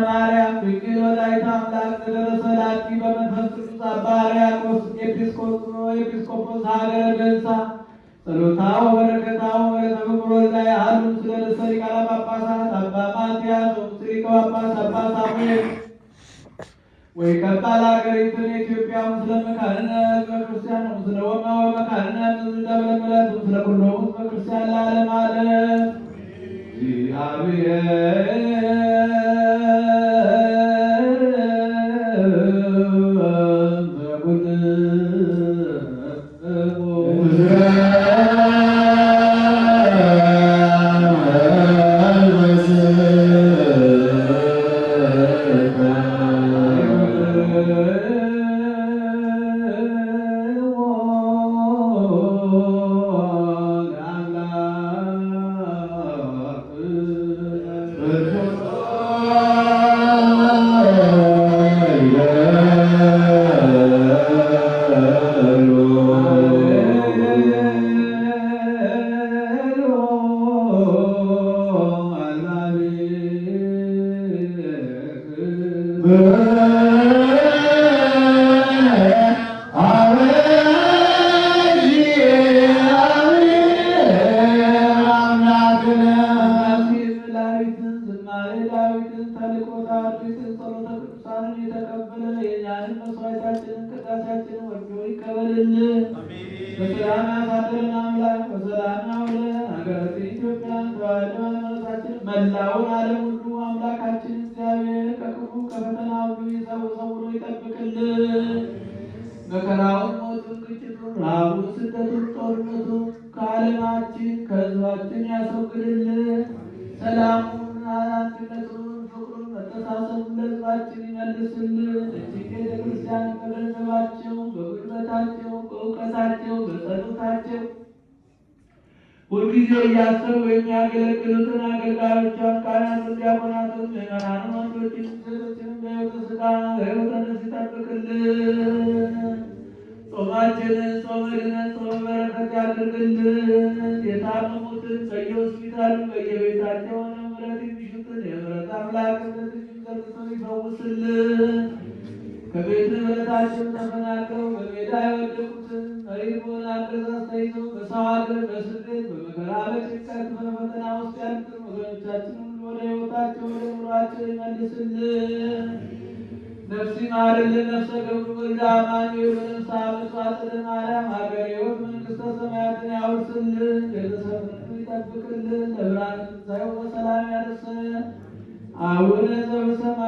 ማርያም ድንግል ወላዲተ አምላክ ዘደረሰ ላቲ በመንፈስ ቅዱስ አባ ሕርያቆስ ኤጲስቆጶስ ሀገረ በንሳ ጸሎታ ወበረከታ ወበረከተ በኩሮዝ ላይ አሉ ስለ ርዕሰ ሊቃነ ጳጳሳት አባ ማትያስ ወምስጢ ሊቀ ጳጳስ አባ ሳሙኤል ወይ ከቃል ሀገሪቱን ኢትዮጵያ ምስለ መካንነ ሕዝበ ክርስቲያን ምስለ ወማ ወመካንነ ሕዝብ ደብረምረት ምስለ ኩሎሙ ሕዝበ ክርስቲያን ለዓለመ ዓለም መላውን ዓለም ሁሉ አምላካችን እግዚአብሔር ከክፉ ከፈተና ሁሉ ሰውሮ ይጠብቅልን። መከራውን፣ ሞቱን፣ ግጭቱን፣ ረሃቡን፣ ስደቱን፣ ጦርነቱን ከዓለማችን ከሕዝባችን ያስወግድልን። ሰላሙን፣ አንድነቱን፣ ፍቅሩን፣ መተሳሰቡን ለሕዝባችን ይመልስልን። እጅግ ቤተ ክርስቲያን በገንዘባቸው፣ በጉልበታቸው፣ በእውቀታቸው፣ በጸሎታቸው ሁልጊዜ እያሰቡ የሚያገለግሉትን አገልጋዮቿን ካህናቱን፣ ዲያቆናቱን፣ ምዕመናኑን ወንዶችን፣ ሴቶችን በሕይወተ ሥጋ በሕይወተ ነፍስ ይጠብቅልን። ጾማችንን ጾመ ድነት ጾመ በረከት ያድርግልን። የታመሙትን በየሆስፒታሉ በየቤታቸው ሆነው ምሕረት የሚሹትን የምሕረት አምላክ ምሕረትን ዘርግቶ ይፈውስልን። ከቤት ንብረታቸው ተፈናቅለው በሜዳ የወደቁትን መሬት በሆነ አገዛዝ ተይዘው በሰው ሀገር በስደት በመከራ በጭንቀት በፈተና ውስጥ ያሉትን ወገኖቻችን ሁሉ ወደ ሕይወታቸው ወደ ኑሯቸው ይመልስልን። ነፍስ ይማርልን። ነፍሰ ገብሩ ወልደ አማኑኤል በነፍሰ አጽደ ማርያም ሀገረ ሕይወት መንግሥተ ሰማያትን ያውርስልን። ቤተሰብን ይጠብቅልን። ለብርሃነ ትንሣኤው በሰላም ያደርሰን። አቡነ ዘበሰማያት